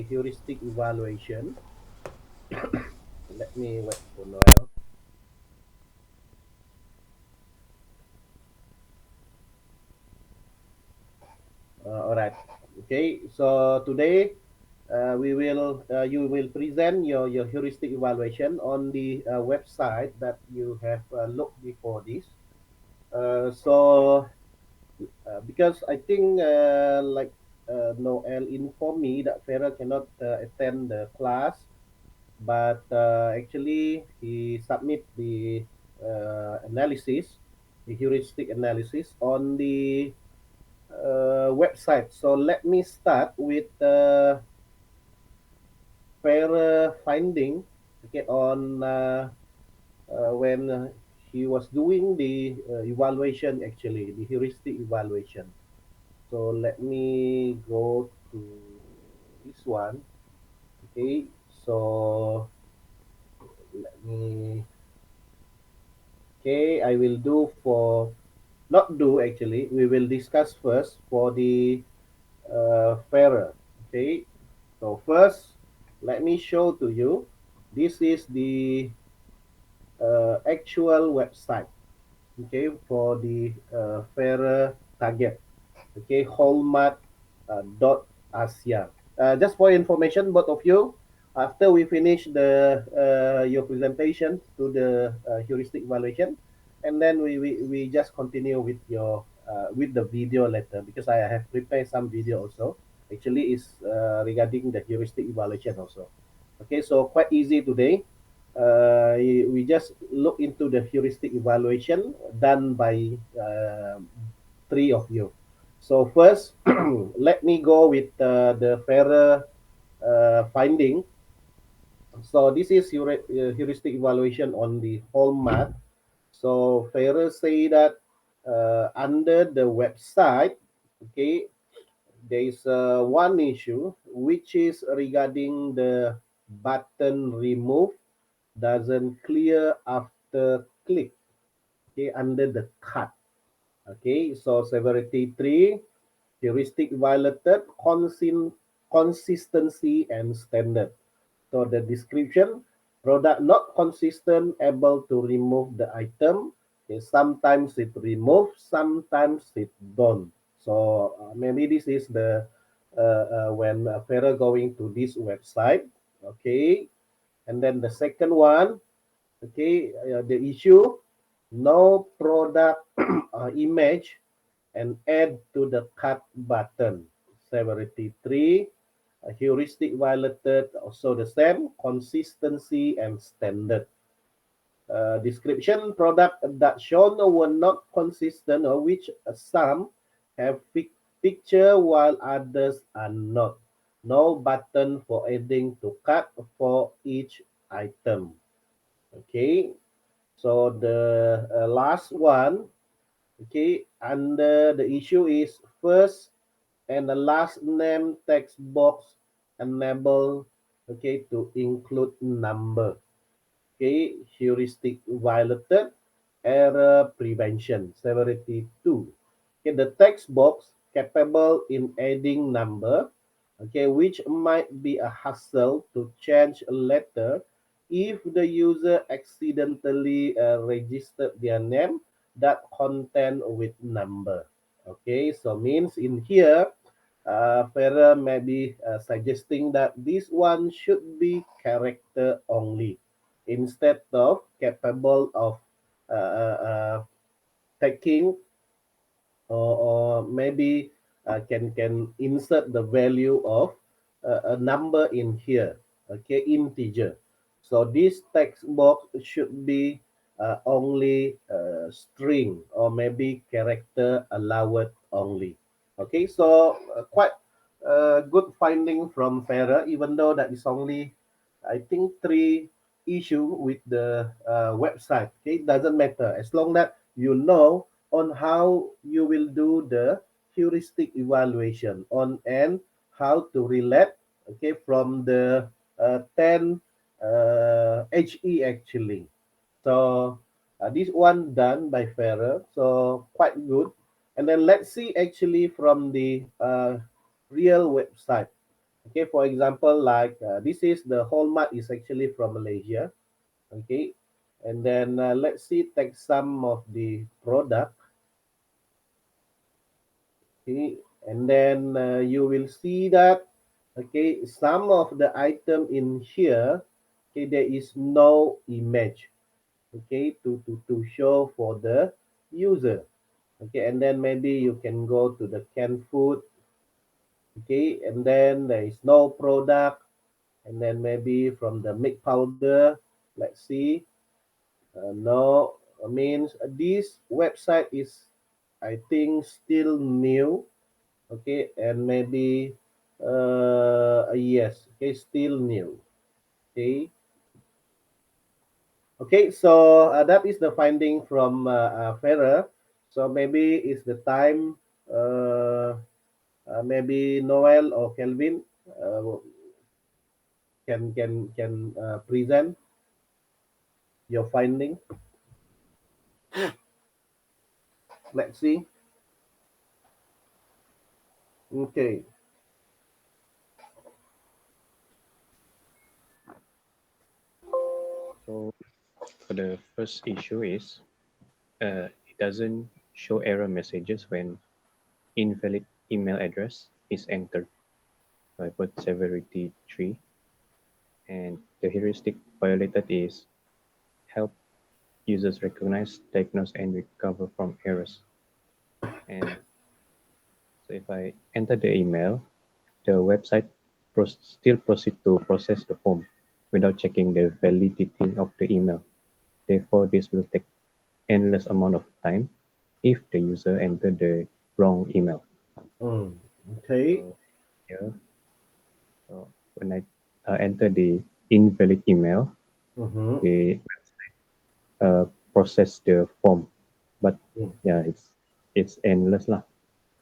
heuristic evaluation. Let me wait for Noel. All right. Okay. So today you will present your heuristic evaluation on the website that you have looked before this. Because I think Noel informed me that Farah cannot attend the class, but actually he submit the analysis, the heuristic analysis on the website. So let me start with Farah finding, okay, on when he was doing the evaluation, actually the heuristic evaluation. So let me go to this one. Okay, so let me. Okay, I will do for not do actually. We will discuss first for the fairer. Okay, so first let me show to you. This is the actual website. Okay, for the fairer target. Okay, hallmark dot asia. Just for information, both of you, after we finish the your presentation to the heuristic evaluation, and then we just continue with the video later, because I have prepared some video also. Actually, is regarding the heuristic evaluation also. Okay, so quite easy today. We just look into the heuristic evaluation done by three of you. So first, let me go with the fairer finding. So this is heuristic evaluation on the hallmark. So fairer say that under the website, okay, there is one issue which is regarding the button remove doesn't clear after click, okay, under the cut. Okay, so severity 3, heuristic violated, consistency and standard. So the description, product not consistent, able to remove the item. Okay, sometimes it remove, sometimes it don't. So maybe this is the when Farah going to this website. Okay, and then the second one, okay, the issue, no product image and add to the cut button. Severity 3, heuristic violated, also the same, consistency and standard. Description, product that shown were not consistent, or which some have picture while others are not. No button for adding to cut for each item. Okay, so the last one, okay, under the issue is first and the last name text box enable, okay, to include number. Okay, heuristic violated, error prevention, severity 2. Okay, the text box capable in adding number, okay, which might be a hassle to change later if the user accidentally registered their name that content with number. Okay, so means in here, Farah may be suggesting that this one should be character only instead of capable of taking, or maybe can insert the value of a number in here, okay, integer. So this text box should be only string, or maybe character allowed only. Okay, so quite good finding from Farah, even though that is only, I think, three issue with the website. Okay, it doesn't matter as long that you know on how you will do the heuristic evaluation on, and how to relate, okay, from the 10 HE actually. So this one done by Farah, so quite good. And then let's see actually from the real website. Okay, for example, like this is the hallmark is actually from Malaysia. Okay, and then let's see, take some of the product. Okay, and then you will see that okay, some of the item in here, okay, there is no image, okay, to show for the user. Okay, and then maybe you can go to the canned food. Okay, and then there is no product, and then maybe from the milk powder, let's see. No, means this website is, I think, still new. Okay, and maybe yes, okay, still new. Okay, okay, so that is the finding from Ferrer. So maybe it's the time. Maybe Noel or Kelvin can present your finding. Let's see. Okay. So for the first issue is it doesn't show error messages when invalid email address is entered. So I put severity 3, and the heuristic violated is help users recognize, diagnose, and recover from errors. And so if I enter the email, the website still proceed to process the form without checking the validity of the email. Therefore, this will take endless amount of time if the user entered the wrong email. Mm. Okay. So here, so when I enter the invalid email, Mm-hmm. the process the form, but Mm. yeah, it's endless lah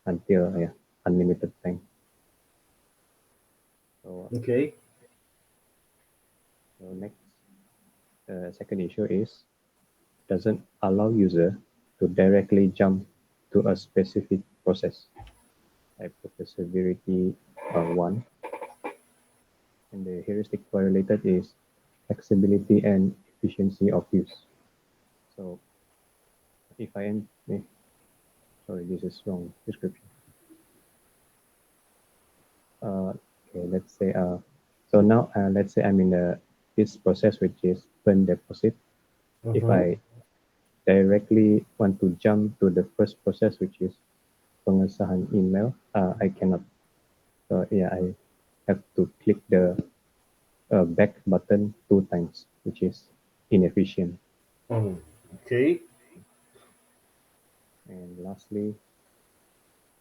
until yeah, unlimited time. So, Okay. so next, second issue is doesn't allow user to directly jump to a specific process. I put the severity 1, and the heuristic violated is flexibility and efficiency of use. So if I am, sorry, this is wrong description. Okay, let's say, so now let's say I'm in this process which is burn deposit. If Mm-hmm. I directly want to jump to the first process which is pengesahan email, I cannot. So yeah, I have to click the back button 2 times, which is inefficient. Mm. Okay. And lastly,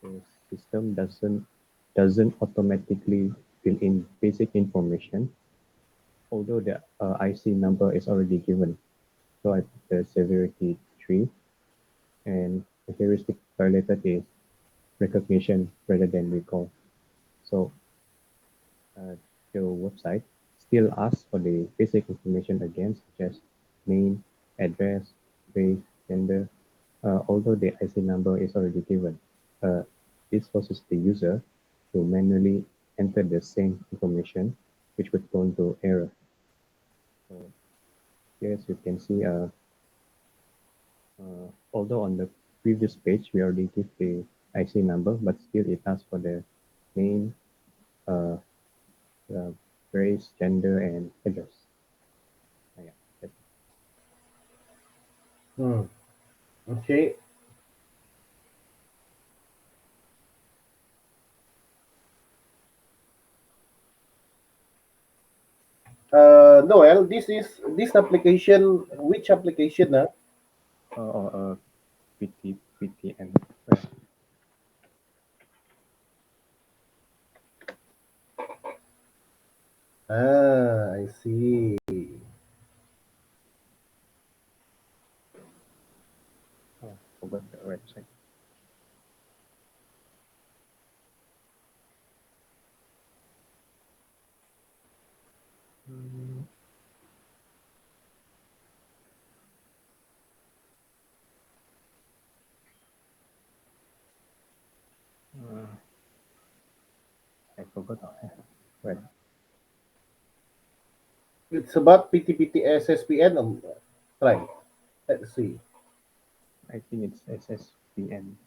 the system doesn't automatically fill in basic information, although the IC number is already given. So I put the severity 3, and the heuristic violated is recognition rather than recall. So uh, the website still asks for the basic information again, such as name, address, race, gender, although the IC number is already given. Uh, this forces the user to manually enter the same information, which would prone to error. So here, as you can see, although on the previous page we already give the IC number, but still it asks for the name, uh, race, gender, and address. Yeah, that's Mm. Okay. Noel, this is this application. Which application? or PTM. I see. Oh, forgot the website. Mm, I forgot. Well, It's about PTPT SSPN. Try. Let's see. I think it's SSPN.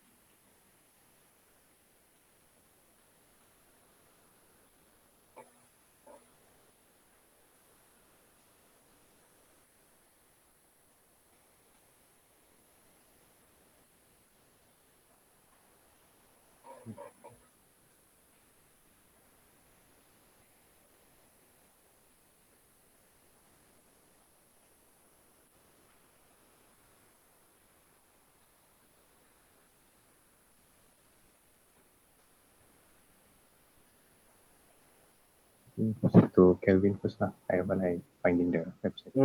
Proceed to Kelvin first lah. When I finding the website.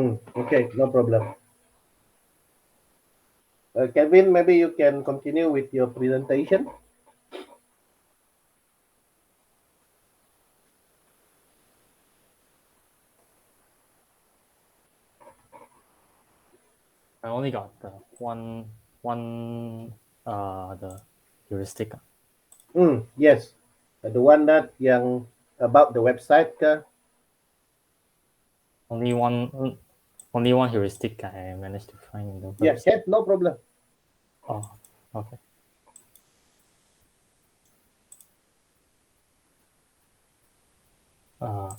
Okay, no problem. Kevin, maybe you can continue with your presentation. I only got the one the heuristic. Yes. The one that yang about the website ke? Only one heuristic I managed to find in the Yeah, website. no problem. Oh, okay. Uh,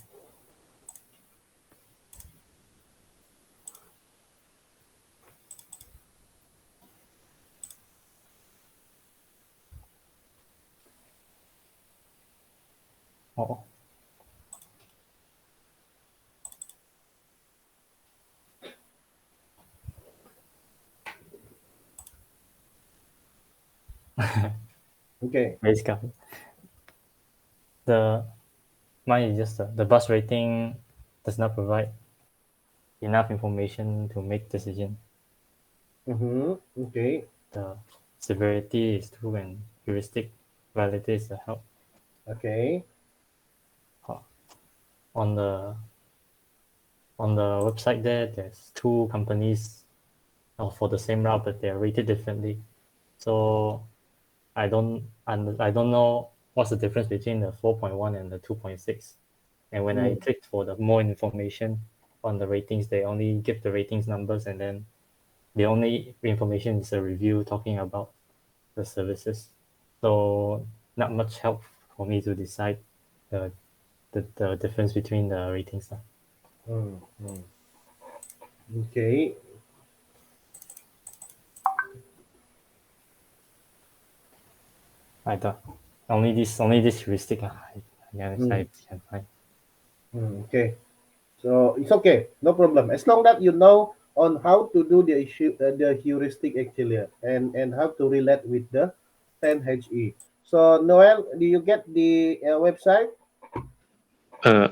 oh, Okay. basically, the mine is just the bus rating does not provide enough information to make decision. Okay. The severity is true and heuristic validates the help. Okay. Uh, on the website there's two companies for the same route, but they're rated differently. So I don't know what's the difference between the 4.1 and the 2.6. And when I clicked for the more information on the ratings, they only give the ratings numbers, and then the only information is a review talking about the services. So not much help for me to decide the the difference between the ratings. Mm, mm. Okay. I thought only this heuristic I Mm, can find. okay. So it's okay, no problem. As long that you know on how to do the heuristic actually, and how to relate with the 10HE. So Noel, do you get the website?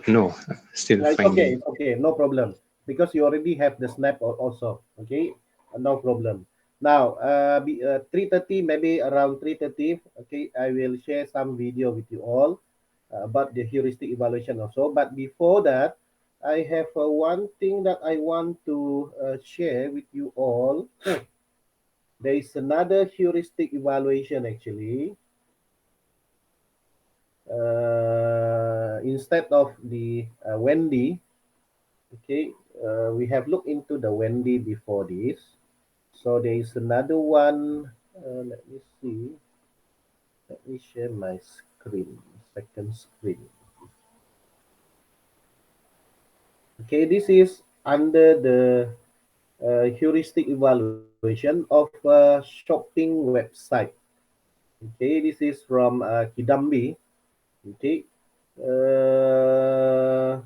No, still finding. It's okay, no problem. Because you already have the snap also. Okay, no problem. Now, 3:30, maybe around 3:30. Okay, I will share some video with you all about the heuristic evaluation also. But before that, I have one thing that I want to share with you all. There is another heuristic evaluation actually. Instead of the Wendy, okay, we have looked into the Wendy before this. So there is another one. Let me see. Let me share my screen. Second screen. Okay, this is under the heuristic evaluation of a shopping website. Okay, this is from Kidambi. Okay, uh,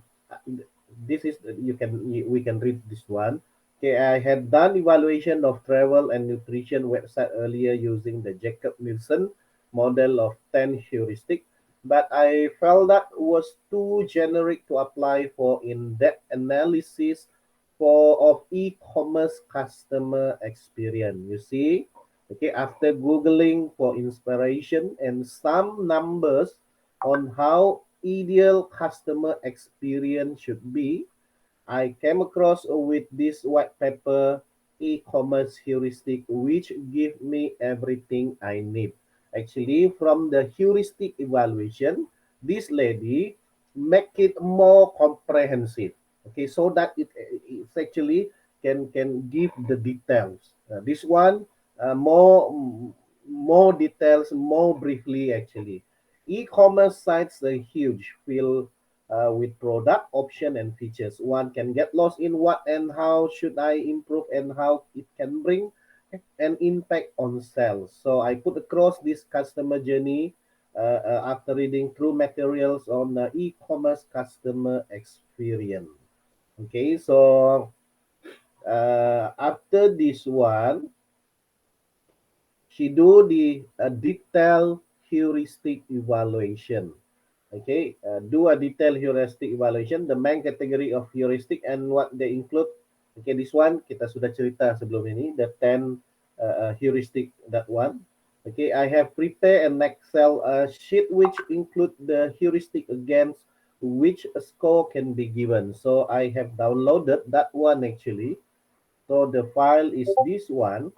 this is we can read this one. Okay, I had done evaluation of travel and nutrition website earlier using the Jacob Nielsen model of 10 heuristic, but I felt that was too generic to apply for in-depth analysis for of e-commerce customer experience. You see, okay, after googling for inspiration and some numbers on how ideal customer experience should be, I came across with this white paper e-commerce heuristic which give me everything I need. Actually, from the heuristic evaluation, this lady make it more comprehensive. Okay, so that it's actually can give the details. This one more details, more briefly actually. E-commerce sites are huge, filled with product option and features. One can get lost in what and how should I improve and how it can bring an impact on sales. So I put across this customer journey after reading through materials on the e-commerce customer experience. Okay, so after this one, she do the detailed heuristic evaluation. Okay, do a detailed heuristic evaluation. The main category of heuristic and what they include. Okay, this one kita sudah cerita sebelum ini. The 10 heuristic that one. Okay, I have prepared an Excel sheet which include the heuristic against which a score can be given. So I have downloaded that one actually. So the file is this one.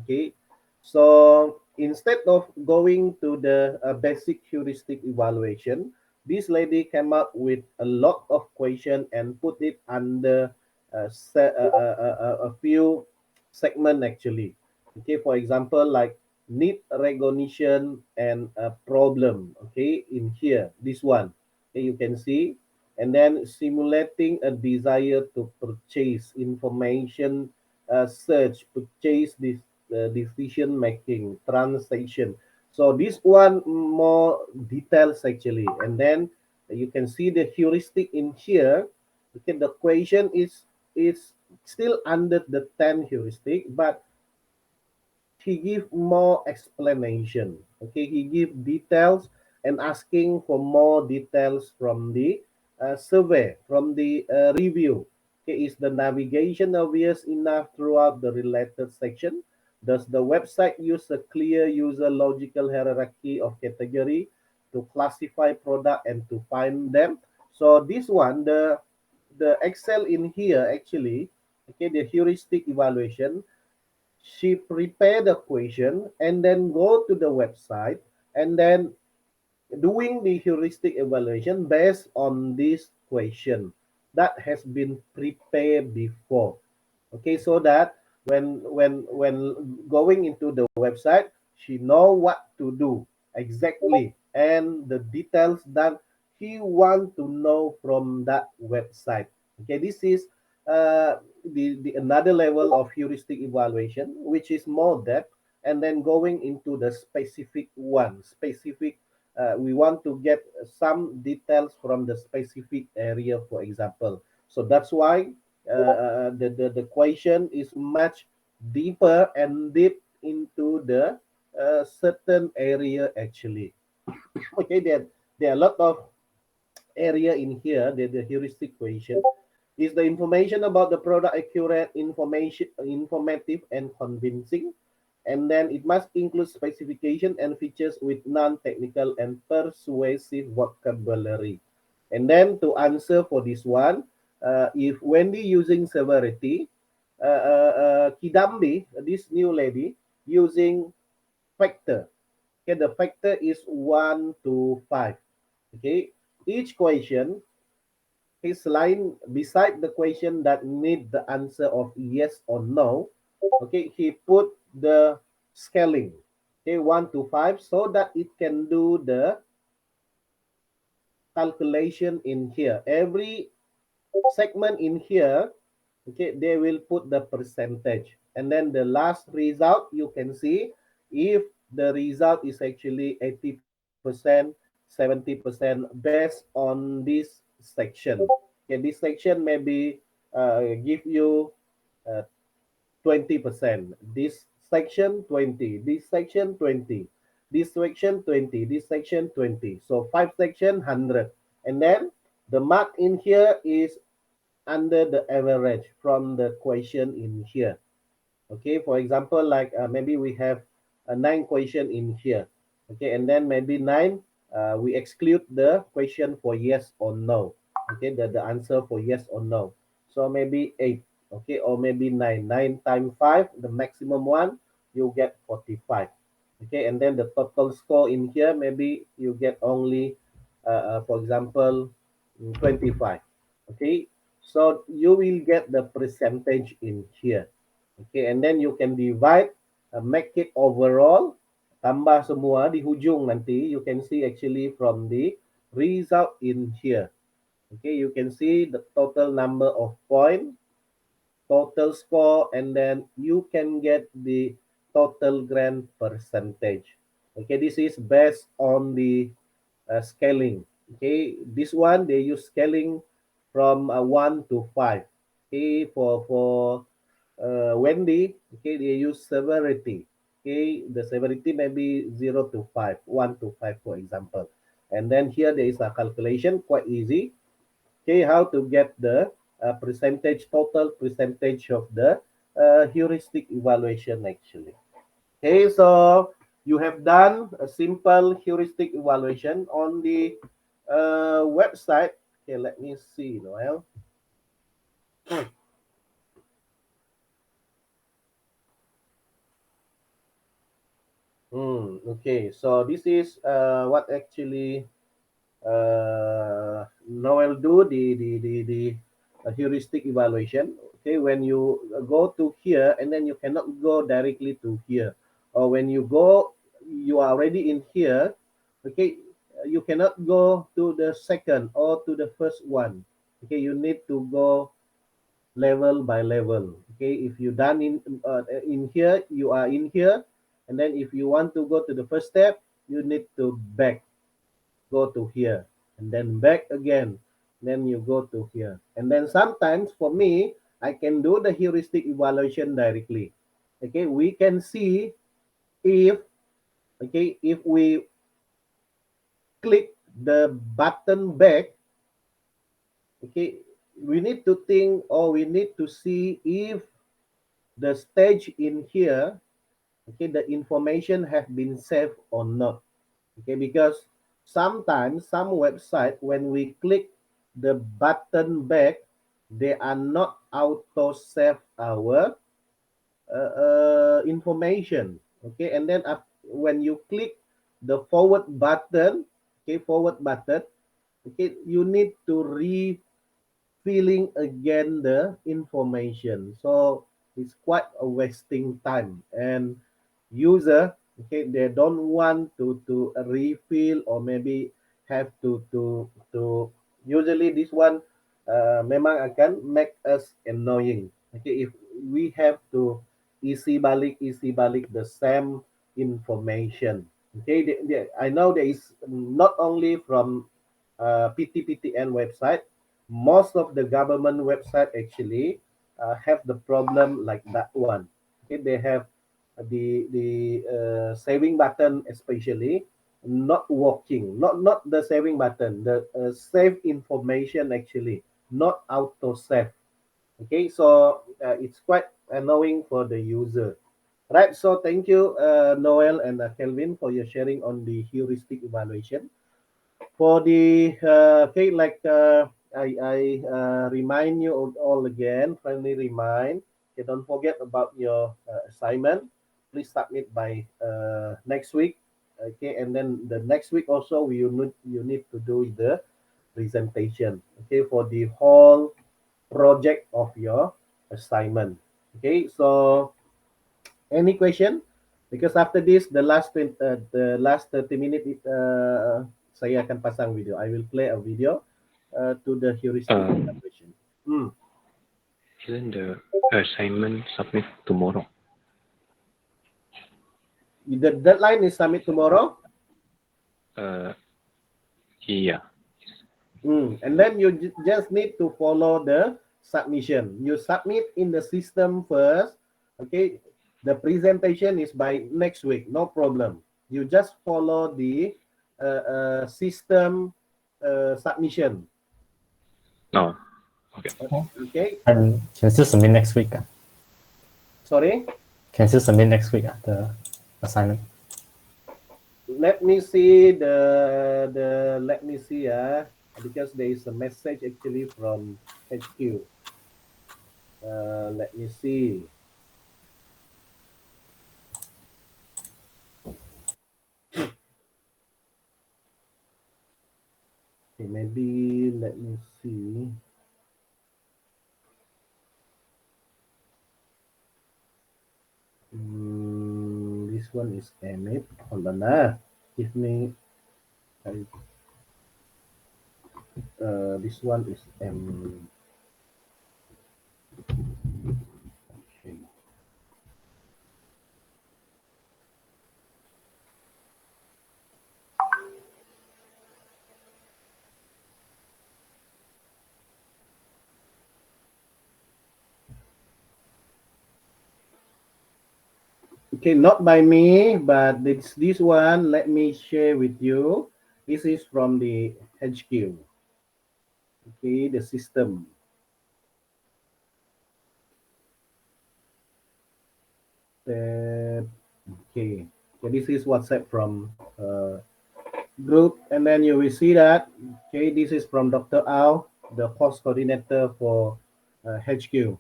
Okay, so instead of going to the basic heuristic evaluation, this lady came up with a lot of question and put it under a few segment actually. Okay, for example, like need recognition and a problem. Okay, in here, this one. Okay, you can see, and then simulating a desire to purchase information, search, purchase this decision making, transaction. So this one more details actually, and then you can see the heuristic in here. Okay, the question is still under the 10 heuristic, but he give more explanation. Okay, he give details and asking for more details from the survey, from the review. Okay, is the navigation obvious enough throughout the related section? Does the website use a clear user logical hierarchy of category to classify product and to find them? So this one, the Excel in here actually, okay, the heuristic evaluation, she prepare the question and then go to the website and then doing the heuristic evaluation based on this question that has been prepared before. Okay, so that when going into the website, she know what to do exactly and the details that he want to know from that website. Okay, this is the another level of heuristic evaluation, which is more depth, and then going into the specific one, specific. We want to get some details from the specific area, for example. So that's why the question is much deeper and deep into the certain area actually. Okay, there are a lot of area in here. The heuristic question is the information about the product accurate, information, informative, and convincing. And then it must include specification and features with non-technical and persuasive vocabulary. And then to answer for this one, if Wendy using severity, Kidambi, this new lady, using factor. Okay, the factor is 1 to 5. Okay, each question his line beside the question that need the answer of yes or no. Okay, he put the scaling. Okay, 1 to 5 so that it can do the calculation in here. Every segment in here, okay, they will put the percentage. And then the last result, you can see if the result is actually 80%, 70% based on this section. Okay, this section maybe give you uh, 20%. This section 20, this section 20, this section 20, this section 20. So 5 section 100. And then the mark in here is under the average from the question in here. Okay, for example, like maybe we have a 9 question in here. Okay, and then maybe 9, we exclude the question for yes or no. Okay, the answer for yes or no. So maybe 8, okay, or maybe 9. 9 times 5, the maximum one, you get 45. Okay, and then the total score in here, maybe you get only, for example, 25. Okay, so you will get the percentage in here. Okay, and then you can divide, make it overall, tambah semua di hujung nanti. You can see actually from the result in here. Okay, you can see the total number of point, total score, and then you can get the total grant percentage. Okay, this is based on the scaling. Okay, this one they use scaling from 1 to 5. Okay, for Wendy, okay, they use severity. Okay, the severity may be 0 to 5, 1 to 5, for example. And then here there is a calculation, quite easy. Okay, how to get the percentage, total percentage of the heuristic evaluation actually. Okay, so you have done a simple heuristic evaluation on the website. Okay, let me see, Noel. Okay, so this is what actually Noel do the heuristic evaluation. Okay, when you go to here and then you cannot go directly to here, or when you go, you are already in here. Okay, you cannot go to the second or to the first one. Okay, you need to go level by level. Okay, if you done in here, you are in here, and then if you want to go to the first step, you need to back, go to here, and then back again, then you go to here. And then sometimes for me, I can do the heuristic evaluation directly. Okay, we can see if, okay, if we click the button back, okay, we need to think, or we need to see if the stage in here, okay, the information have been saved or not. Okay, because sometimes some website, when we click the button back, they are not auto save our information. Okay, and then when you click the forward button, okay, forward button, okay, you need to filling again the information. So it's quite a wasting time, and user, okay, they don't want to refill, or maybe have to usually this one memang akan make us annoying. Okay, if we have to isi balik the same information. Okay, I know there is not only from PTPTN website, most of the government website actually have the problem like that one. Okay, they have the saving button especially not working. Not the saving button, the save information actually not auto save. Okay, so it's quite annoying for the user. Right, so thank you, Noel and Kelvin, for your sharing on the heuristic evaluation. For the okay, like I remind you all again, friendly remind. Okay, don't forget about your assignment. Please submit by next week. Okay, and then the next week also you need to do the presentation. Okay, for the whole project of your assignment. Okay, so any question? Because after this, the last 30 minutes, saya akan pasang video. I will play a video to the heuristic Um, evaluation. Hmm. isn't the assignment submit tomorrow? The deadline is submit tomorrow. Yeah. And then you just need to follow the submission. You submit in the system first. Okay. The presentation is by next week. No problem. You just follow the system submission. Oh, okay. Okay. And can still submit next week. Sorry. Can still submit next week the assignment. Let me see the let me see because there is a message actually from HQ. Let me see. Okay, maybe let me see. This one is emit. Hold on, give me. This one is M. Okay. Okay, not by me, but it's this one. Let me share with you. This is from the HQ. Okay, the system. Uh, okay. Okay, this is WhatsApp from group, and then you will see that. Okay, this is from Dr. Ao, the course coordinator for HQ.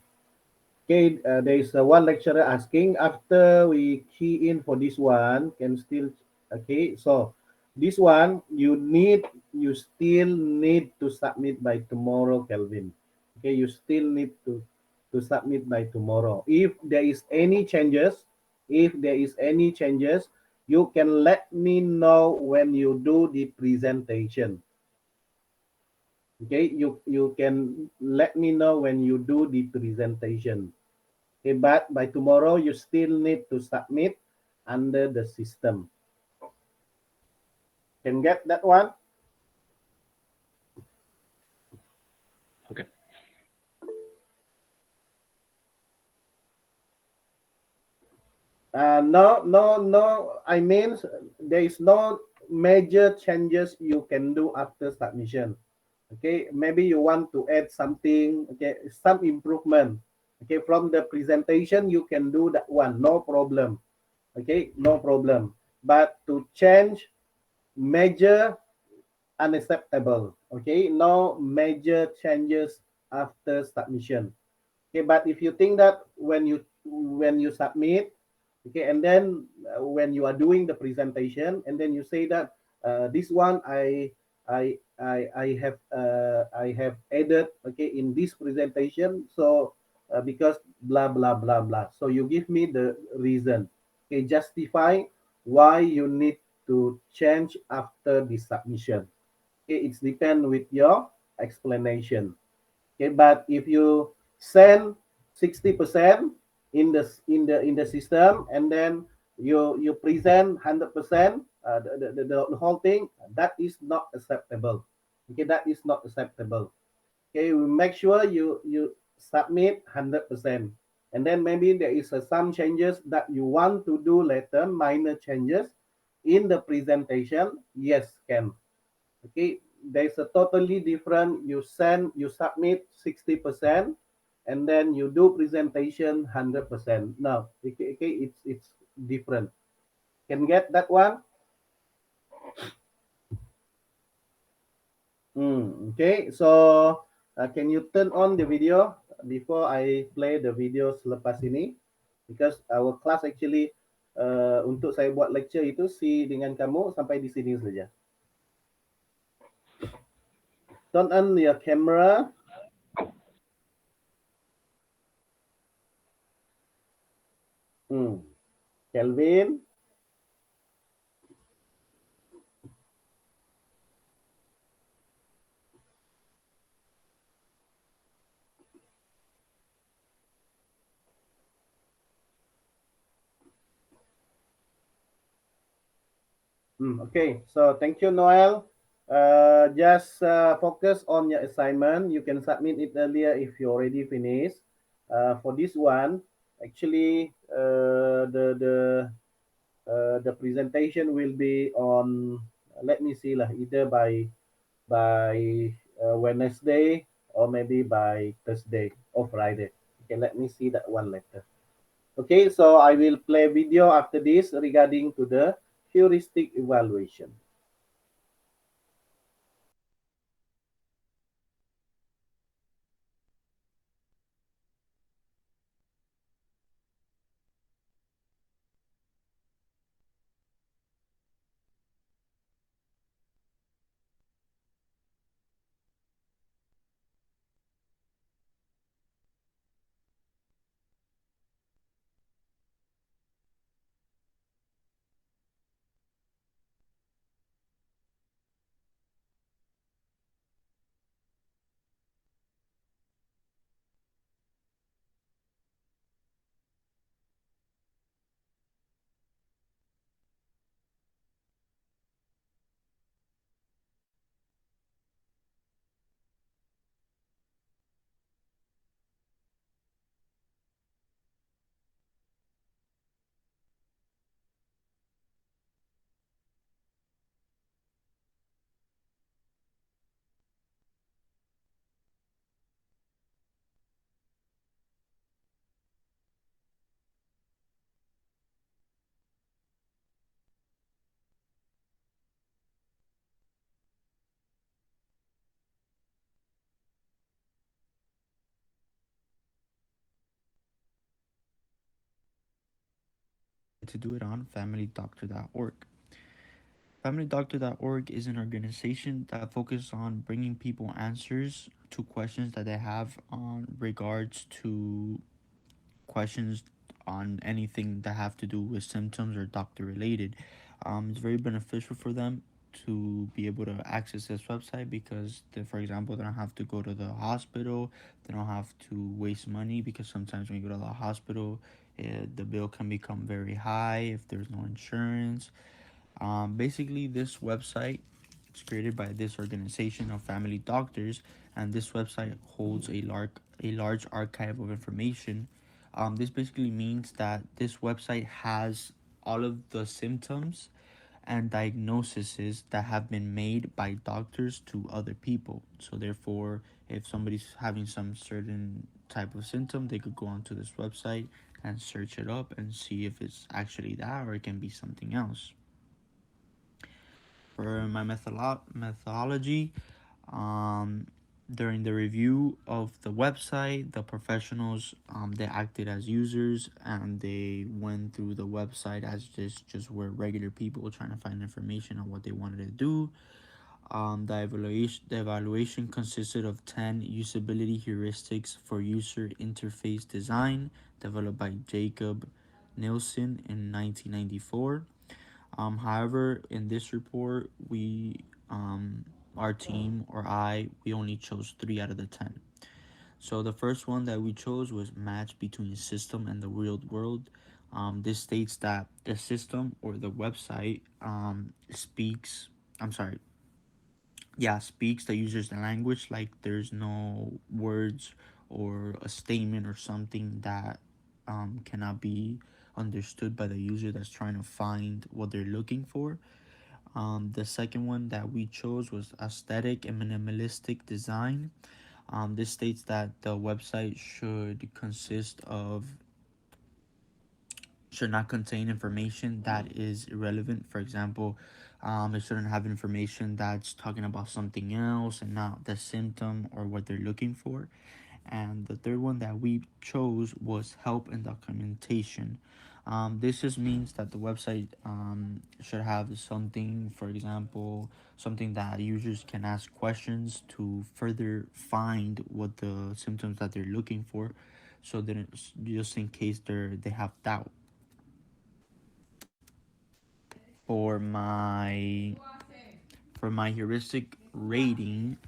Okay, there is one lecturer asking after we key in for this one, can still, okay, so this one you still need to submit by tomorrow, Kelvin. Okay, you still need to submit by tomorrow. If there is any changes, you can let me know when you do the presentation. Okay, you can let me know when you do the presentation. Okay, but by tomorrow, you still need to submit under the system. Can get that one? Okay. No. I mean, there is no major changes you can do after submission. Okay, maybe you want to add something. Okay, some improvement. Okay, from the presentation, you can do that one. No problem. Okay, no problem. But to change major unacceptable. Okay, no major changes after submission. Okay, but if you think that when you submit, okay, and then when you are doing the presentation, and then you say that this one I have added, okay, in this presentation, so because blah blah blah blah, so you give me the reason, okay, justify why you need to change after the submission. Okay, it's depend with your explanation. Okay, but if you send 60% in the system, and then you present 100%, the whole thing, that is not acceptable. Okay, that is not acceptable. Okay, we make sure you submit 100%, and then maybe there is some changes that you want to do later, minor changes in the presentation. Yes, can. Okay, there's a totally different. You submit 60%, and then you do presentation 100%. No, okay, it's different. Can get that one? Okay, so can you turn on the video before I play the video selepas ini? Because our class actually untuk saya buat lecture itu dengan kamu sampai di sini saja. Turn on your camera. Kelvin. Okay, so thank you, Noel. Just focus on your assignment. You can submit it earlier if you already finished. For this one, actually, the presentation will be on. Let me see lah, either by Wednesday or maybe by Thursday or Friday. Okay, let me see that one later. Okay, so I will play video after this regarding to the heuristic evaluation. to do it on familydoctor.org. FamilyDoctor.org is an organization that focuses on bringing people answers to questions that they have on regards to questions on anything that have to do with symptoms or doctor related. It's very beneficial for them to be able to access this website because, for example, they don't have to go to the hospital. They don't have to waste money because sometimes when you go to the hospital, the bill can become very high if there's no insurance. Basically, this website is created by this organization of family doctors, and this website holds a large archive of information. This basically means that this website has all of the symptoms and diagnoses that have been made by doctors to other people. So therefore, if somebody's having some certain type of symptom, they could go onto this website and search it up and see if it's actually that or it can be something else. For my methodology, um, during the review of the website, the professionals they acted as users and they went through the website as just were regular people trying to find information on what they wanted to do. The evaluation consisted of 10 usability heuristics for user interface design developed by Jacob Nielsen in 1994. However, in this report, our team or we only chose 3 out of the 10. So the first one that we chose was match between system and the real world. This states that the system or the website speaks. I'm sorry. Yeah, speaks the user's language. Like there's no words or a statement or something that cannot be understood by the user that's trying to find what they're looking for. The second one that we chose was aesthetic and minimalistic design. This states that the website should not contain information that is irrelevant. For example, it shouldn't have information that's talking about something else and not the symptom or what they're looking for. And the third one that we chose was help and documentation. This just means that the website should have something, for example, something that users can ask questions to further find what the symptoms that they're looking for, so that just in case they have doubt. For my heuristic rating,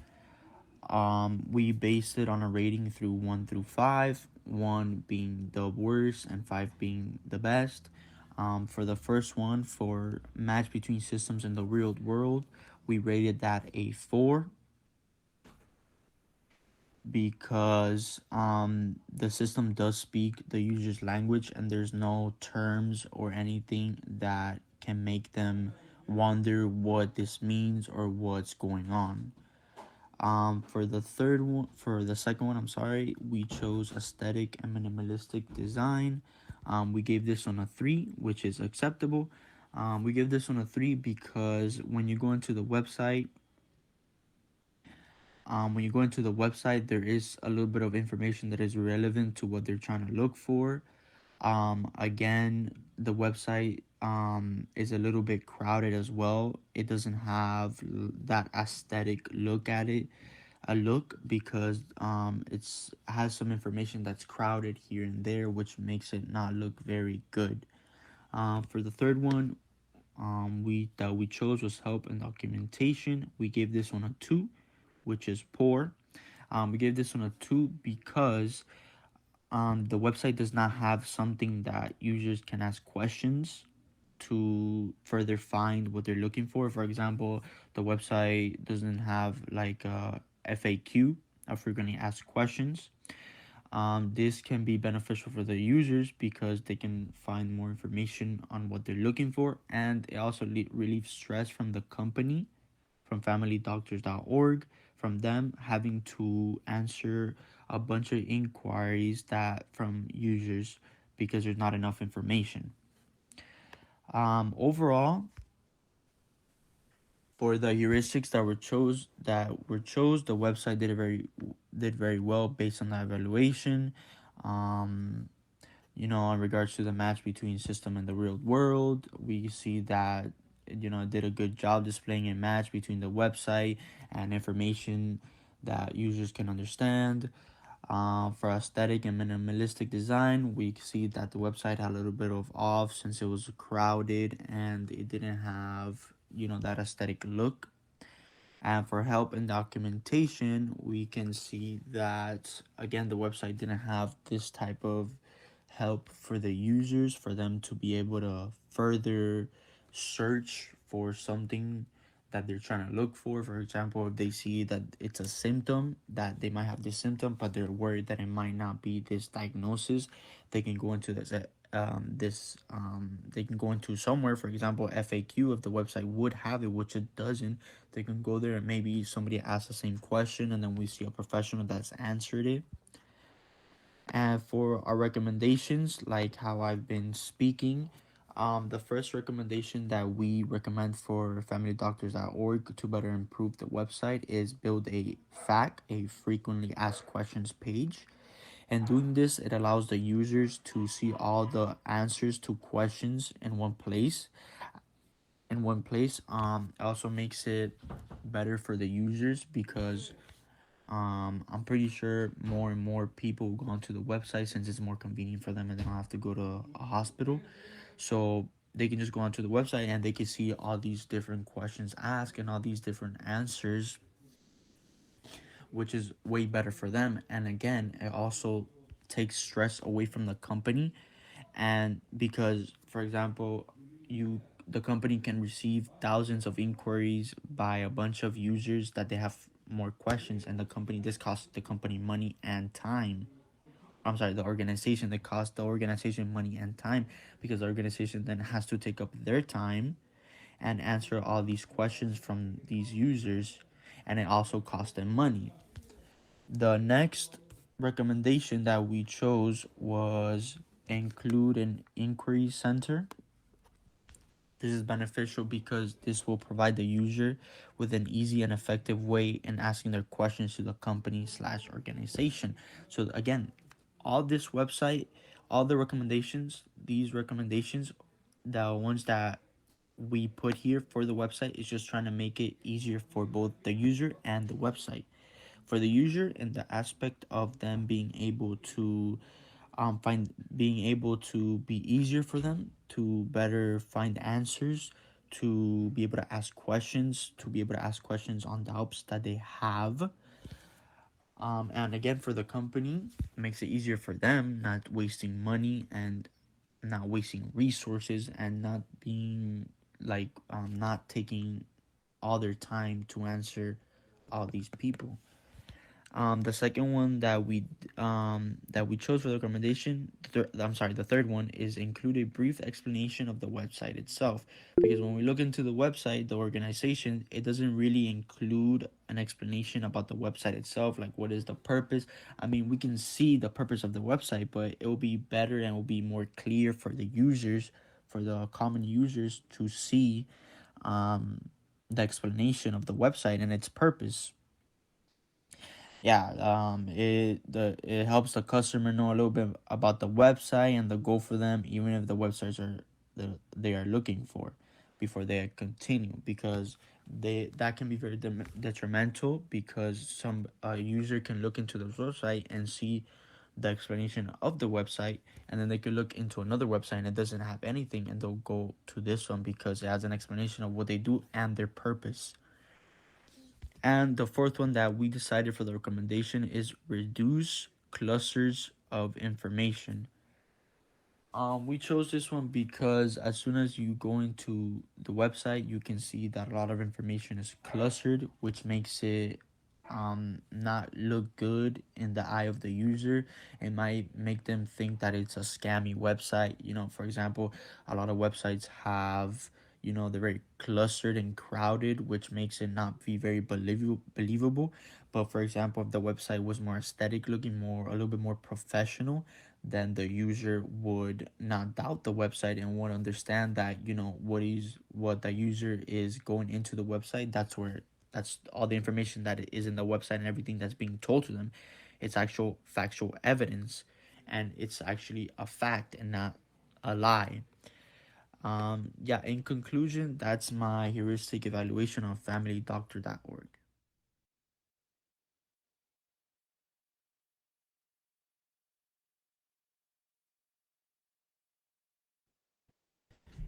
we based it on a rating through 1 through 5, 1 being the worst and 5 being the best. For the first one, for match between systems in the real world, we rated that a 4 because the system does speak the user's language and there's no terms or anything that can make them wonder what this means or what's going on. For the second one, I'm sorry, we chose aesthetic and minimalistic design. We gave this one a 3, which is acceptable. We give this one a 3 because when you go into the website, there is a little bit of information that is relevant to what they're trying to look for. Again, the website is a little bit crowded as well. It doesn't have that aesthetic look at it, a look because it's has some information that's crowded here and there, which makes it not look very good. For the third one, we chose was help and documentation. We gave this one a 2, which is poor. We gave this one a 2 because the website does not have something that users can ask questions to further find what they're looking for. For example, the website doesn't have like a FAQ, a frequently asked questions. This can be beneficial for the users because they can find more information on what they're looking for, and it also relieves stress from the company, from familydoctors.org, from them having to answer a bunch of inquiries that from users because there's not enough information. Overall, for the heuristics that were chose, the website did very well based on the evaluation. Um, In regards to the match between system and the real world, we see that it did a good job displaying a match between the website and information that users can understand. For aesthetic and minimalistic design, we see that the website had a little bit of off since it was crowded and it didn't have that aesthetic look. And for help and documentation, we can see that again the website didn't have this type of help for the users for them to be able to further search for something that they're trying to look for. For example, if they see that it's a symptom, that they might have this symptom, but they're worried that it might not be this diagnosis, they can go into they can go into somewhere, for example, FAQ. If the website would have it, which it doesn't, they can go there and maybe somebody asks the same question and then we see a professional that's answered it. And for our recommendations, like how I've been speaking, the first recommendation that we recommend for familydoctors.org to better improve the website is build a FAQ, a frequently asked questions page. And doing this, it allows the users to see all the answers to questions in one place. It also makes it better for the users because I'm pretty sure more and more people go onto the website since it's more convenient for them and they don't have to go to a hospital. So they can just go onto the website and they can see all these different questions asked and all these different answers, which is way better for them. And again, it also takes stress away from the company. And because, for example, the company can receive thousands of inquiries by a bunch of users that they have more questions, and this costs the company money and time. I'm sorry, the organization that costs the organization money and time because the organization then has to take up their time and answer all these questions from these users, and it also costs them money. The next recommendation that we chose was include an inquiry center. This is beneficial because this will provide the user with an easy and effective way in asking their questions to the company/organization. So again, all this website, all the recommendations, these recommendations, the ones that we put here for the website is just trying to make it easier for both the user and the website. For the user in the aspect of them being able to find being able to be easier for them to better find answers, to be able to ask questions, on doubts that they have. And again, for the company, it makes it easier for them, not wasting money and not wasting resources and not being not taking all their time to answer all these people. The second one that we chose for the recommendation, the third one is include a brief explanation of the website itself. Because when we look into the website, the organization, it doesn't really include an explanation about the website itself, like what is the purpose. I mean, we can see the purpose of the website, but it will be better and will be more clear for the users, for the common users to see the explanation of the website and its purpose. Yeah, it helps the customer know a little bit about the website and the goal for them, even if the websites are they are looking for before they continue, because they that can be very detrimental, because some user can look into the website and see the explanation of the website, and then they could look into another website and it doesn't have anything, and they'll go to this one because it has an explanation of what they do and their purpose. And the fourth one that we decided for the recommendation is reduce clusters of information. We chose this one because as soon as you go into the website, you can see that a lot of information is clustered, which makes it not look good in the eye of the user. It might make them think that it's a scammy website. For example, a lot of websites have, they're very clustered and crowded, which makes it not be very believable. But for example, if the website was more aesthetic looking, a little bit more professional, then the user would not doubt the website and would understand that what the user is going into the website. That's all the information that is in the website and everything that's being told to them. It's actual factual evidence, and it's actually a fact and not a lie. Yeah, in conclusion, that's my heuristic evaluation on familydoctor.org.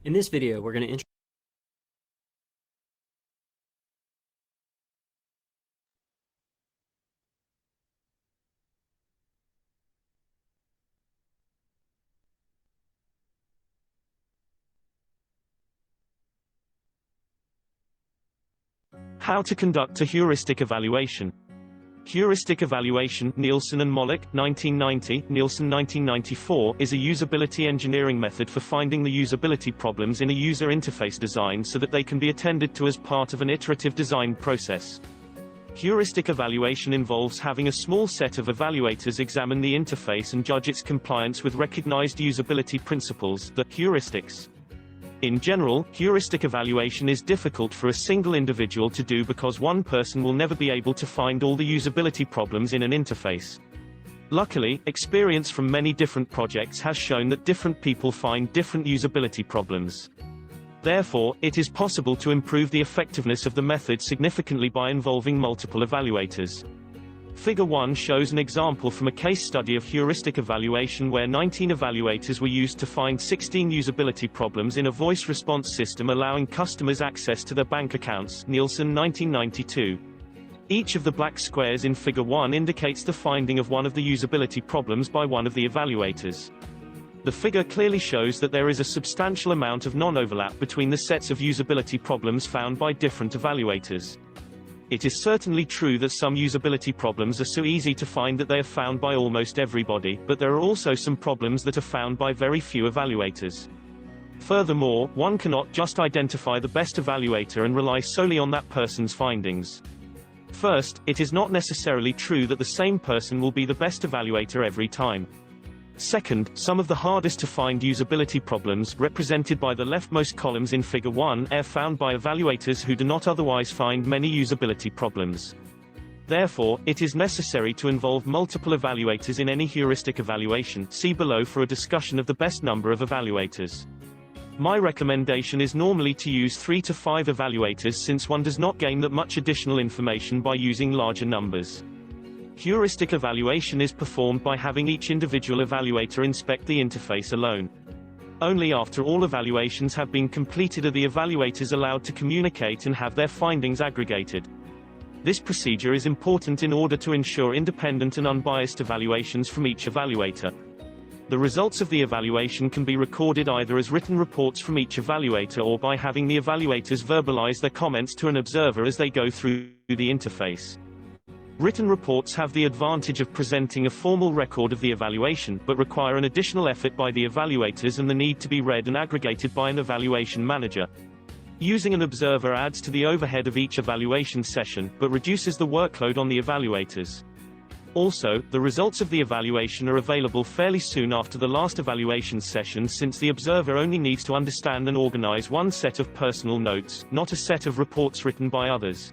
In this video, we're going to How to conduct a heuristic evaluation. Heuristic evaluation, Nielsen and Mollick, 1990, Nielsen 1994, is a usability engineering method for finding the usability problems in a user interface design so that they can be attended to as part of an iterative design process. Heuristic evaluation involves having a small set of evaluators examine the interface and judge its compliance with recognized usability principles, the heuristics. In general, heuristic evaluation is difficult for a single individual to do because one person will never be able to find all the usability problems in an interface. Luckily, experience from many different projects has shown that different people find different usability problems. Therefore, it is possible to improve the effectiveness of the method significantly by involving multiple evaluators. Figure 1 shows an example from a case study of heuristic evaluation where 19 evaluators were used to find 16 usability problems in a voice response system allowing customers access to their bank accounts, Nielsen 1992. Each of the black squares in Figure 1 indicates the finding of one of the usability problems by one of the evaluators. The figure clearly shows that there is a substantial amount of non-overlap between the sets of usability problems found by different evaluators. It is certainly true that some usability problems are so easy to find that they are found by almost everybody, but there are also some problems that are found by very few evaluators. Furthermore, one cannot just identify the best evaluator and rely solely on that person's findings. First, it is not necessarily true that the same person will be the best evaluator every time. Second, some of the hardest to find usability problems, represented by the leftmost columns in Figure 1, are found by evaluators who do not otherwise find many usability problems. Therefore, it is necessary to involve multiple evaluators in any heuristic evaluation. See below for a discussion of the best number of evaluators. My recommendation is normally to use 3 to 5 evaluators since one does not gain that much additional information by using larger numbers. Heuristic evaluation is performed by having each individual evaluator inspect the interface alone. Only after all evaluations have been completed are the evaluators allowed to communicate and have their findings aggregated. This procedure is important in order to ensure independent and unbiased evaluations from each evaluator. The results of the evaluation can be recorded either as written reports from each evaluator or by having the evaluators verbalize their comments to an observer as they go through the interface. Written reports have the advantage of presenting a formal record of the evaluation, but require an additional effort by the evaluators and the need to be read and aggregated by an evaluation manager. Using an observer adds to the overhead of each evaluation session, but reduces the workload on the evaluators. Also, the results of the evaluation are available fairly soon after the last evaluation session since the observer only needs to understand and organize one set of personal notes, not a set of reports written by others.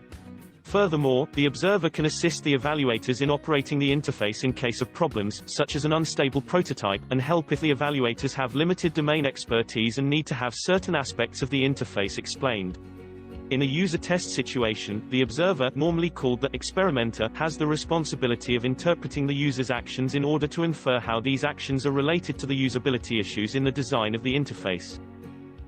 Furthermore, the observer can assist the evaluators in operating the interface in case of problems, such as an unstable prototype, and help if the evaluators have limited domain expertise and need to have certain aspects of the interface explained. In a user test situation, the observer, normally called the experimenter, has the responsibility of interpreting the user's actions in order to infer how these actions are related to the usability issues in the design of the interface.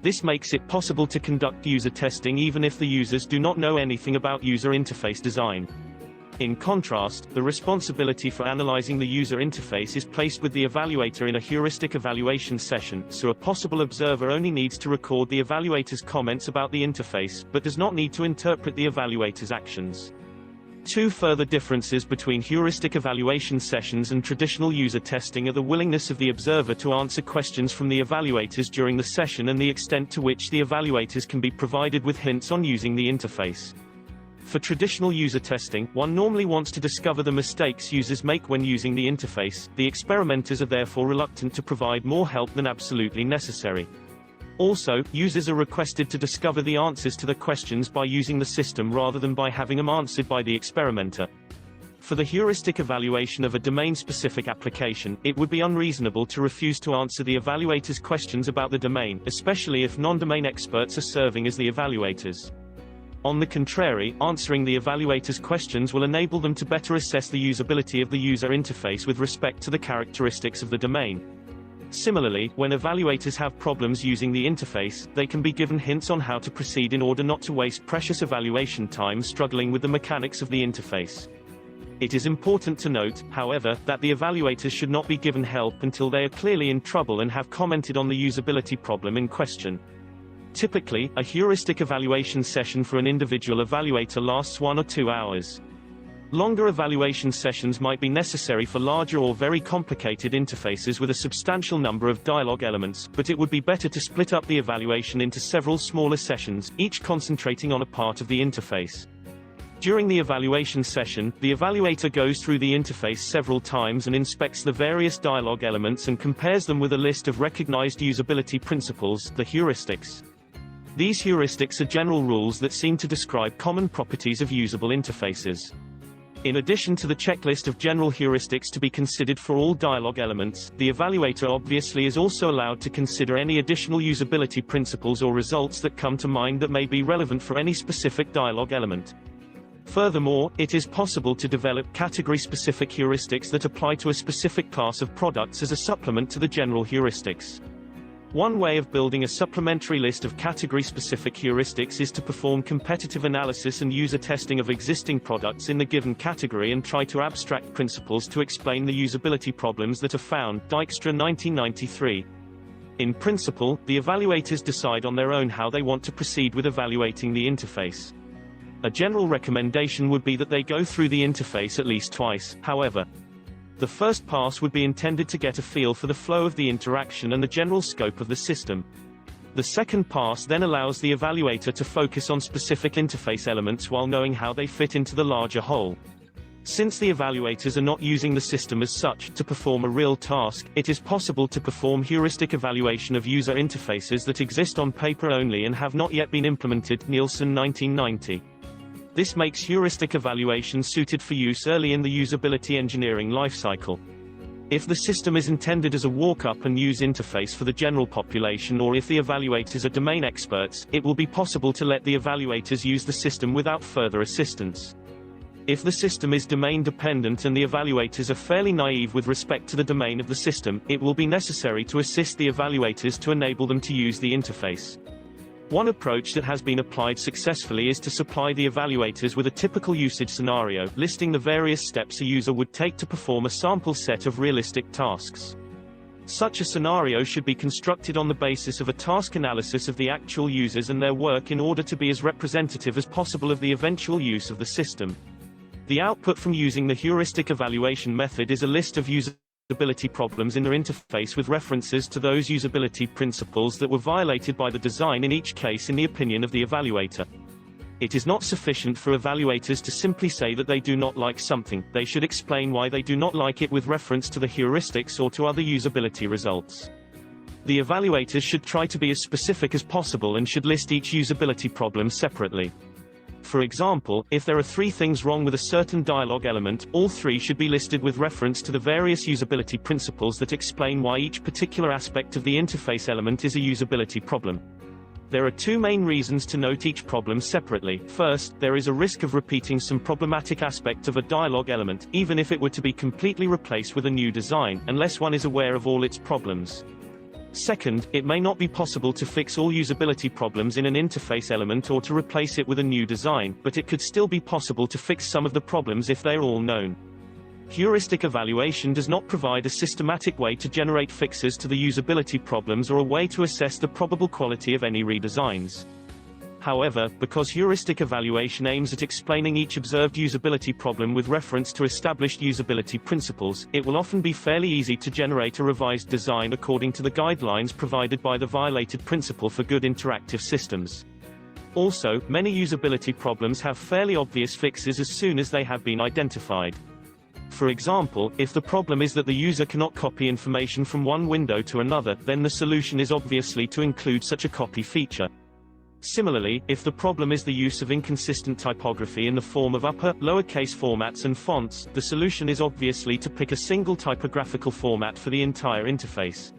This makes it possible to conduct user testing even if the users do not know anything about user interface design. In contrast, the responsibility for analyzing the user interface is placed with the evaluator in a heuristic evaluation session, so a possible observer only needs to record the evaluator's comments about the interface, but does not need to interpret the evaluator's actions. Two further differences between heuristic evaluation sessions and traditional user testing are the willingness of the observer to answer questions from the evaluators during the session and the extent to which the evaluators can be provided with hints on using the interface. For traditional user testing, one normally wants to discover the mistakes users make when using the interface. The experimenters are therefore reluctant to provide more help than absolutely necessary. Also, users are requested to discover the answers to the questions by using the system rather than by having them answered by the experimenter. For the heuristic evaluation of a domain-specific application, it would be unreasonable to refuse to answer the evaluator's questions about the domain, especially if non-domain experts are serving as the evaluators. On the contrary, answering the evaluator's questions will enable them to better assess the usability of the user interface with respect to the characteristics of the domain. Similarly, when evaluators have problems using the interface, they can be given hints on how to proceed in order not to waste precious evaluation time struggling with the mechanics of the interface. It is important to note, however, that the evaluators should not be given help until they are clearly in trouble and have commented on the usability problem in question. Typically, a heuristic evaluation session for an individual evaluator lasts 1 or 2 hours. Longer evaluation sessions might be necessary for larger or very complicated interfaces with a substantial number of dialogue elements, but it would be better to split up the evaluation into several smaller sessions, each concentrating on a part of the interface. During the evaluation session, the evaluator goes through the interface several times and inspects the various dialogue elements and compares them with a list of recognized usability principles, the heuristics. These heuristics are general rules that seem to describe common properties of usable interfaces. In addition to the checklist of general heuristics to be considered for all dialogue elements, the evaluator obviously is also allowed to consider any additional usability principles or results that come to mind that may be relevant for any specific dialogue element. Furthermore, it is possible to develop category-specific heuristics that apply to a specific class of products as a supplement to the general heuristics. One way of building a supplementary list of category-specific heuristics is to perform competitive analysis and user testing of existing products in the given category and try to abstract principles to explain the usability problems that are found. Dijkstra 1993. In principle, the evaluators decide on their own how they want to proceed with evaluating the interface. A general recommendation would be that they go through the interface at least twice, however. The first pass would be intended to get a feel for the flow of the interaction and the general scope of the system. The second pass then allows the evaluator to focus on specific interface elements while knowing how they fit into the larger whole. Since the evaluators are not using the system as such to perform a real task, it is possible to perform heuristic evaluation of user interfaces that exist on paper only and have not yet been implemented. Nielsen 1990. This makes heuristic evaluation suited for use early in the usability engineering lifecycle. If the system is intended as a walk-up and use interface for the general population, or if the evaluators are domain experts, it will be possible to let the evaluators use the system without further assistance. If the system is domain-dependent and the evaluators are fairly naive with respect to the domain of the system, it will be necessary to assist the evaluators to enable them to use the interface. One approach that has been applied successfully is to supply the evaluators with a typical usage scenario, listing the various steps a user would take to perform a sample set of realistic tasks. Such a scenario should be constructed on the basis of a task analysis of the actual users and their work in order to be as representative as possible of the eventual use of the system. The output from using the heuristic evaluation method is a list of usability problems in their interface with references to those usability principles that were violated by the design in each case in the opinion of the evaluator. It is not sufficient for evaluators to simply say that they do not like something. They should explain why they do not like it with reference to the heuristics or to other usability results. The evaluators should try to be as specific as possible and should list each usability problem separately. For example, if there are 3 things wrong with a certain dialogue element, all 3 should be listed with reference to the various usability principles that explain why each particular aspect of the interface element is a usability problem. There are 2 main reasons to note each problem separately. First, there is a risk of repeating some problematic aspect of a dialogue element, even if it were to be completely replaced with a new design, unless one is aware of all its problems. Second, it may not be possible to fix all usability problems in an interface element or to replace it with a new design, but it could still be possible to fix some of the problems if they are all known. Heuristic evaluation does not provide a systematic way to generate fixes to the usability problems or a way to assess the probable quality of any redesigns. However, because heuristic evaluation aims at explaining each observed usability problem with reference to established usability principles, it will often be fairly easy to generate a revised design according to the guidelines provided by the violated principle for good interactive systems. Also, many usability problems have fairly obvious fixes as soon as they have been identified. For example, if the problem is that the user cannot copy information from one window to another, then the solution is obviously to include such a copy feature. Similarly, if the problem is the use of inconsistent typography in the form of upper, lowercase formats and fonts, the solution is obviously to pick a single typographical format for the entire interface.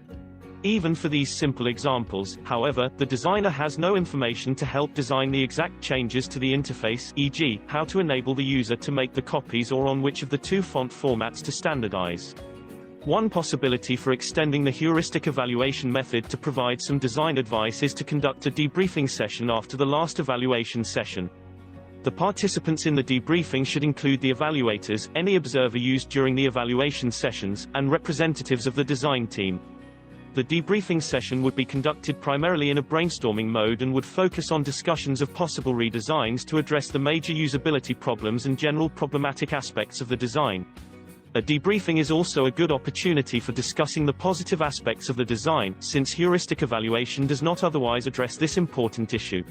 Even for these simple examples, however, the designer has no information to help design the exact changes to the interface, e.g., how to enable the user to make the copies or on which of the two font formats to standardize. One possibility for extending the heuristic evaluation method to provide some design advice is to conduct a debriefing session after the last evaluation session. The participants in the debriefing should include the evaluators, any observer used during the evaluation sessions, and representatives of the design team. The debriefing session would be conducted primarily in a brainstorming mode and would focus on discussions of possible redesigns to address the major usability problems and general problematic aspects of the design. A debriefing is also a good opportunity for discussing the positive aspects of the design, since heuristic evaluation does not otherwise address this important issue.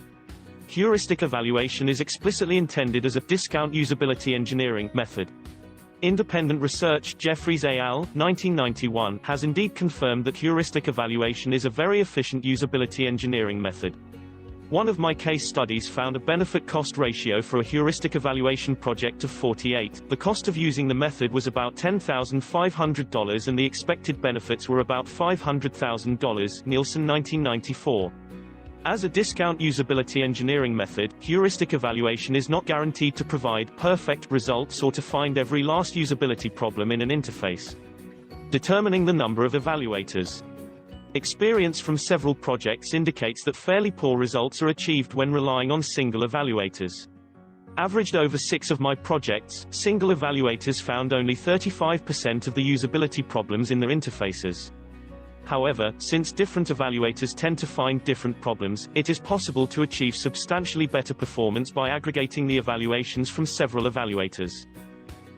Heuristic evaluation is explicitly intended as a discount usability engineering method. Independent research, Jeffries et al., 1991, has indeed confirmed that heuristic evaluation is a very efficient usability engineering method. One of my case studies found a benefit-cost ratio for a heuristic evaluation project of 48. The cost of using the method was about $10,500 and the expected benefits were about $500,000, Nielsen 1994. As a discount usability engineering method, heuristic evaluation is not guaranteed to provide perfect results or to find every last usability problem in an interface. Determining the number of evaluators. Experience from several projects indicates that fairly poor results are achieved when relying on single evaluators. Averaged over 6 of my projects, single evaluators found only 35% of the usability problems in their interfaces. However, since different evaluators tend to find different problems, it is possible to achieve substantially better performance by aggregating the evaluations from several evaluators.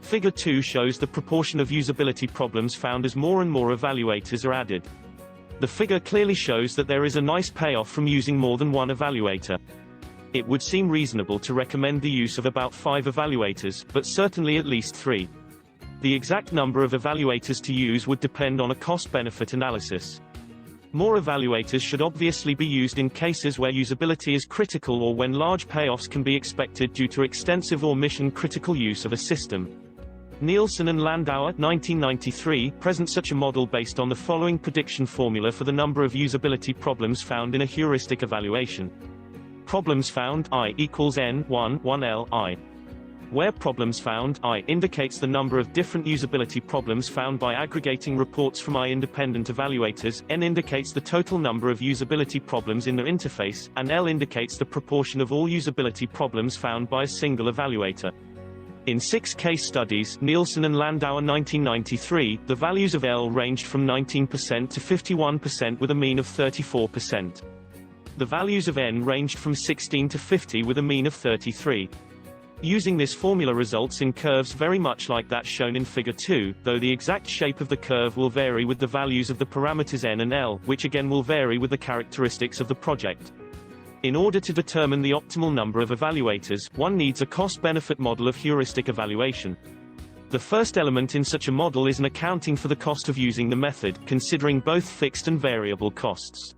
Figure 2 shows the proportion of usability problems found as more and more evaluators are added. The figure clearly shows that there is a nice payoff from using more than one evaluator. It would seem reasonable to recommend the use of about 5 evaluators, but certainly at least 3. The exact number of evaluators to use would depend on a cost-benefit analysis. More evaluators should obviously be used in cases where usability is critical or when large payoffs can be expected due to extensive or mission-critical use of a system. Nielsen and Landauer 1993 present such a model based on the following prediction formula for the number of usability problems found in a heuristic evaluation. Problems found I equals n 1 1l I. Where problems found I indicates the number of different usability problems found by aggregating reports from I independent evaluators, n indicates the total number of usability problems in their interface, and l indicates the proportion of all usability problems found by a single evaluator. In 6 case studies, Nielsen and Landauer 1993, the values of L ranged from 19% to 51% with a mean of 34%. The values of N ranged from 16 to 50 with a mean of 33. Using this formula results in curves very much like that shown in Figure 2, though the exact shape of the curve will vary with the values of the parameters N and L, which again will vary with the characteristics of the project. In order to determine the optimal number of evaluators, one needs a cost-benefit model of heuristic evaluation. The first element in such a model is an accounting for the cost of using the method, considering both fixed and variable costs.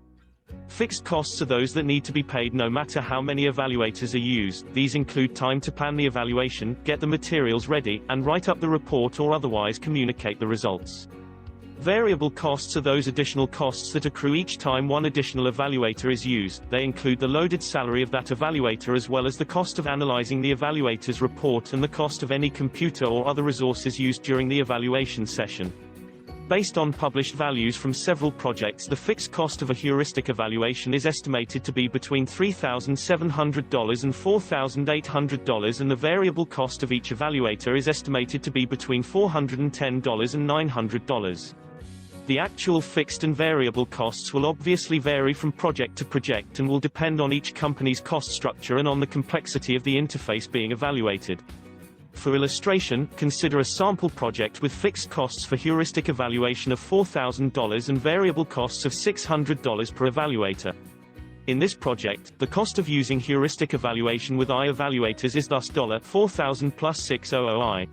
Fixed costs are those that need to be paid no matter how many evaluators are used. These include time to plan the evaluation, get the materials ready, and write up the report or otherwise communicate the results. Variable costs are those additional costs that accrue each time one additional evaluator is used. They include the loaded salary of that evaluator as well as the cost of analyzing the evaluator's report and the cost of any computer or other resources used during the evaluation session. Based on published values from several projects, the fixed cost of a heuristic evaluation is estimated to be between $3,700 and $4,800 and the variable cost of each evaluator is estimated to be between $410 and $900. The actual fixed and variable costs will obviously vary from project to project and will depend on each company's cost structure and on the complexity of the interface being evaluated. For illustration, consider a sample project with fixed costs for heuristic evaluation of $4,000 and variable costs of $600 per evaluator. In this project, the cost of using heuristic evaluation with I evaluators is thus $4,000 plus $600.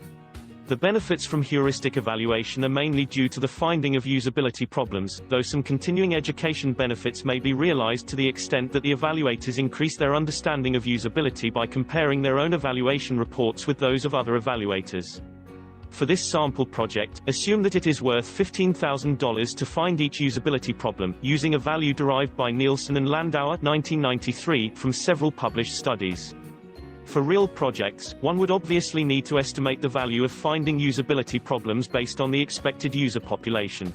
The benefits from heuristic evaluation are mainly due to the finding of usability problems, though some continuing education benefits may be realized to the extent that the evaluators increase their understanding of usability by comparing their own evaluation reports with those of other evaluators. For this sample project, assume that it is worth $15,000 to find each usability problem, using a value derived by Nielsen and Landauer 1993 from several published studies. For real projects, one would obviously need to estimate the value of finding usability problems based on the expected user population.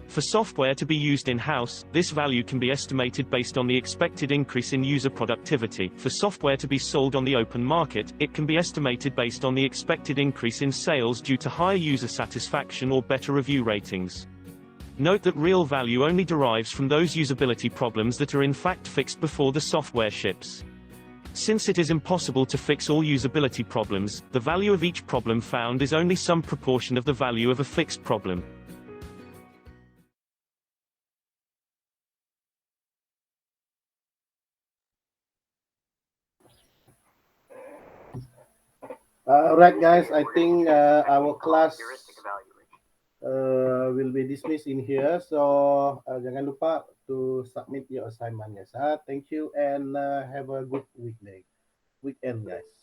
For software to be used in-house, this value can be estimated based on the expected increase in user productivity. For software to be sold on the open market, it can be estimated based on the expected increase in sales due to higher user satisfaction or better review ratings. Note that real value only derives from those usability problems that are in fact fixed before the software ships. Since it is impossible to fix all usability problems, the value of each problem found is only some proportion of the value of a fixed problem. Alright guys, I think our class will be dismissed in here. So jangan lupa to submit your assignment guys. Thank you and have a good weekend guys.